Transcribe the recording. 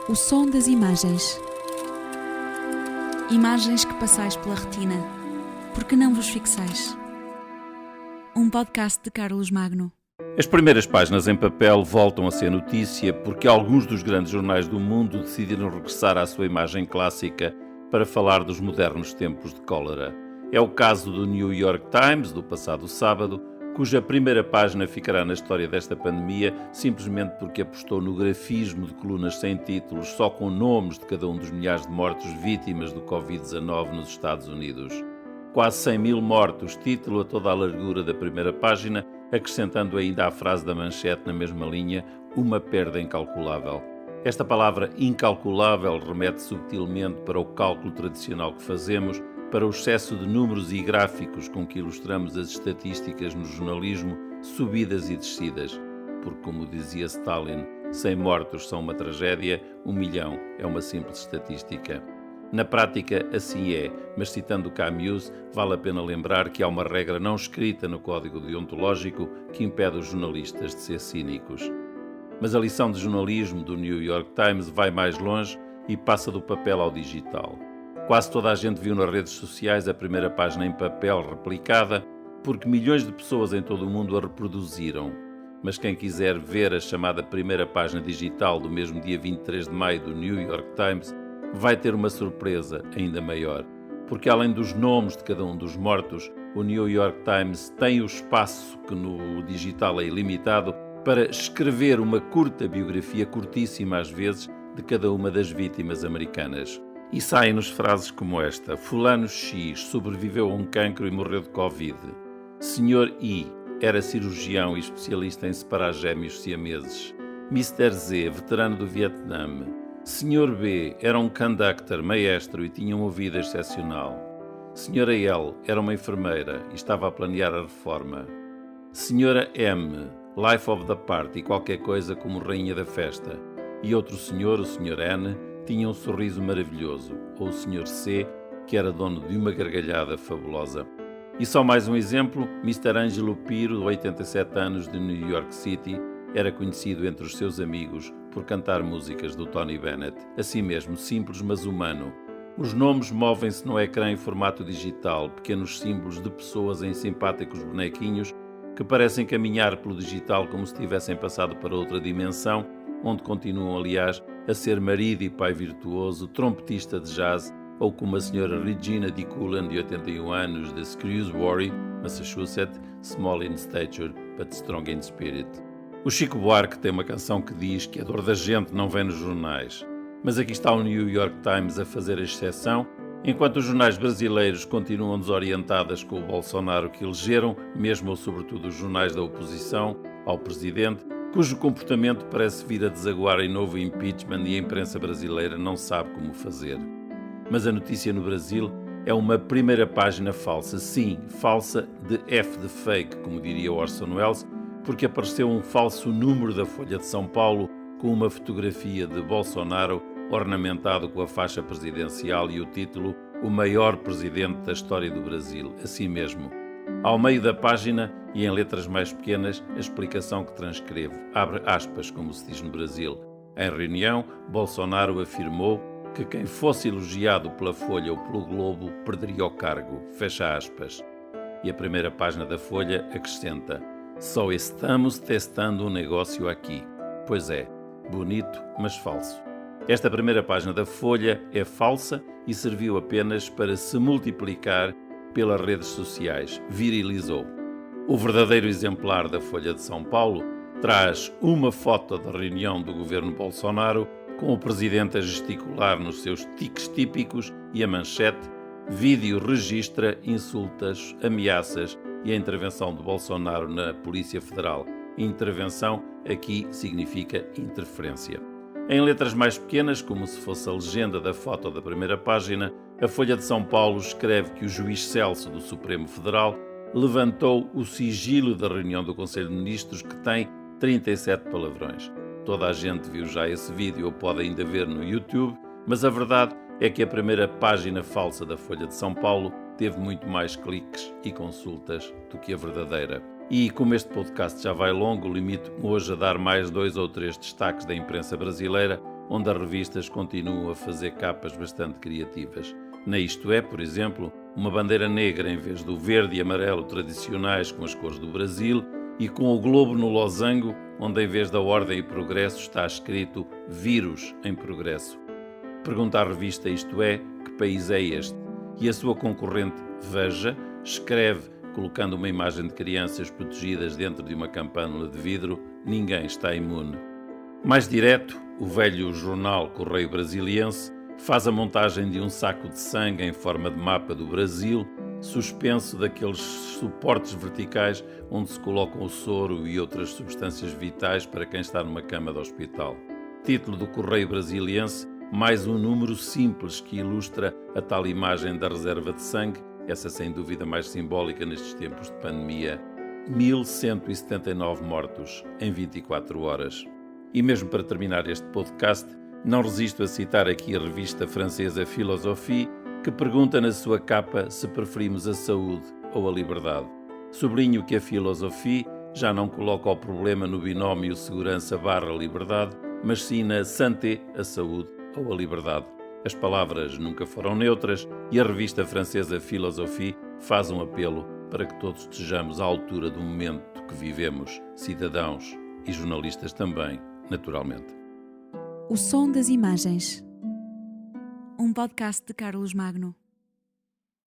O som das imagens. Imagens que passais pela retina, porque não vos fixais. Um podcast de Carlos Magno. As primeiras páginas em papel voltam a ser notícia porque alguns dos grandes jornais do mundo decidiram regressar à sua imagem clássica para falar dos modernos tempos de cólera. É o caso do New York Times, do passado sábado, cuja primeira página ficará na história desta pandemia simplesmente porque apostou no grafismo de colunas sem títulos, só com nomes de cada um dos milhares de mortos vítimas do Covid-19 nos Estados Unidos. Quase 100 mil mortos, título a toda a largura da primeira página, acrescentando ainda à frase da manchete na mesma linha, uma perda incalculável. Esta palavra incalculável remete subtilmente para o cálculo tradicional que fazemos, para o excesso de números e gráficos com que ilustramos as estatísticas no jornalismo, subidas e descidas. Porque, como dizia Stalin, 100 mortos são uma tragédia, 1 milhão é uma simples estatística. Na prática, assim é, mas citando Camus, vale a pena lembrar que há uma regra não escrita no Código Deontológico que impede os jornalistas de ser cínicos. Mas a lição de jornalismo do New York Times vai mais longe e passa do papel ao digital. Quase toda a gente viu nas redes sociais a primeira página em papel replicada, porque milhões de pessoas em todo o mundo a reproduziram. Mas quem quiser ver a chamada primeira página digital do mesmo dia 23 de maio do New York Times, vai ter uma surpresa ainda maior, porque além dos nomes de cada um dos mortos, o New York Times tem o espaço que no digital é ilimitado para escrever uma curta biografia, curtíssima às vezes, de cada uma das vítimas americanas. E saem-nos frases como esta: Fulano X sobreviveu a um cancro e morreu de Covid. Senhor I era cirurgião e especialista em separar gêmeos siameses. Mr. Z, veterano do Vietnã. Senhor B era um conductor, maestro e tinha um ouvido excepcional. Senhora L era uma enfermeira e estava a planear a reforma. Senhora M, life of the party, qualquer coisa como rainha da festa. E outro senhor, o Senhor N, tinha um sorriso maravilhoso, ou o Sr. C, que era dono de uma gargalhada fabulosa. E só mais um exemplo, Mr. Angelo Piro, de 87 anos, de New York City, era conhecido entre os seus amigos por cantar músicas do Tony Bennett. Assim mesmo, simples mas humano. Os nomes movem-se no ecrã em formato digital, pequenos símbolos de pessoas em simpáticos bonequinhos que parecem caminhar pelo digital como se tivessem passado para outra dimensão, onde continuam, aliás, a ser marido e pai virtuoso, trompetista de jazz, ou como a senhora Regina D. Cullen, de 81 anos, de Screwsbury, Massachusetts, small in stature, but strong in spirit. O Chico Buarque tem uma canção que diz que a dor da gente não vem nos jornais. Mas aqui está o New York Times a fazer a exceção, enquanto os jornais brasileiros continuam desorientados com o Bolsonaro que elegeram, mesmo ou sobretudo os jornais da oposição, ao presidente, cujo comportamento parece vir a desaguar em novo impeachment e a imprensa brasileira não sabe como fazer. Mas a notícia no Brasil é uma primeira página falsa, sim, falsa de F de fake, como diria Orson Welles, porque apareceu um falso número da Folha de São Paulo com uma fotografia de Bolsonaro ornamentado com a faixa presidencial e o título "O maior presidente da história do Brasil", assim mesmo. Ao meio da página, e em letras mais pequenas, a explicação que transcrevo. Abre aspas, como se diz no Brasil. Em reunião, Bolsonaro afirmou que quem fosse elogiado pela Folha ou pelo Globo perderia o cargo. Fecha aspas. E a primeira página da Folha acrescenta: só estamos testando um negócio aqui. Pois é, bonito, mas falso. Esta primeira página da Folha é falsa e serviu apenas para se multiplicar pelas redes sociais. Virilizou. O verdadeiro exemplar da Folha de São Paulo traz uma foto da reunião do governo Bolsonaro com o presidente a gesticular nos seus tiques típicos e a manchete: vídeo registra insultas, ameaças e a intervenção de Bolsonaro na Polícia Federal. Intervenção aqui significa interferência. Em letras mais pequenas, como se fosse a legenda da foto da primeira página, a Folha de São Paulo escreve que o juiz Celso do Supremo Federal levantou o sigilo da reunião do Conselho de Ministros, que tem 37 palavrões. Toda a gente viu já esse vídeo ou pode ainda ver no YouTube, mas a verdade é que a primeira página falsa da Folha de São Paulo teve muito mais cliques e consultas do que a verdadeira. E como este podcast já vai longo, limito-me hoje a dar mais 2 ou 3 destaques da imprensa brasileira, onde as revistas continuam a fazer capas bastante criativas. Na Isto É, por exemplo, uma bandeira negra em vez do verde e amarelo tradicionais com as cores do Brasil e com o globo no losango, onde em vez da ordem e progresso está escrito Vírus em Progresso. Pergunta à revista Isto É que país é este, e a sua concorrente Veja escreve, colocando uma imagem de crianças protegidas dentro de uma campânula de vidro, ninguém está imune. Mais direto, o velho jornal Correio Brasiliense faz a montagem de um saco de sangue em forma de mapa do Brasil, suspenso daqueles suportes verticais onde se colocam o soro e outras substâncias vitais para quem está numa cama de hospital. Título do Correio Brasiliense, mais um número simples que ilustra a tal imagem da reserva de sangue, essa sem dúvida mais simbólica nestes tempos de pandemia. 1179 mortos em 24 horas. E mesmo para terminar este podcast, não resisto a citar aqui a revista francesa Philosophie, que pergunta na sua capa se preferimos a saúde ou a liberdade. Sublinho que a Philosophie já não coloca o problema no binómio segurança/liberdade, mas sim na santé, a saúde ou a liberdade. As palavras nunca foram neutras e a revista francesa Philosophie faz um apelo para que todos estejamos à altura do momento que vivemos, cidadãos e jornalistas também, naturalmente. O Som das Imagens. Um podcast de Carlos Magno.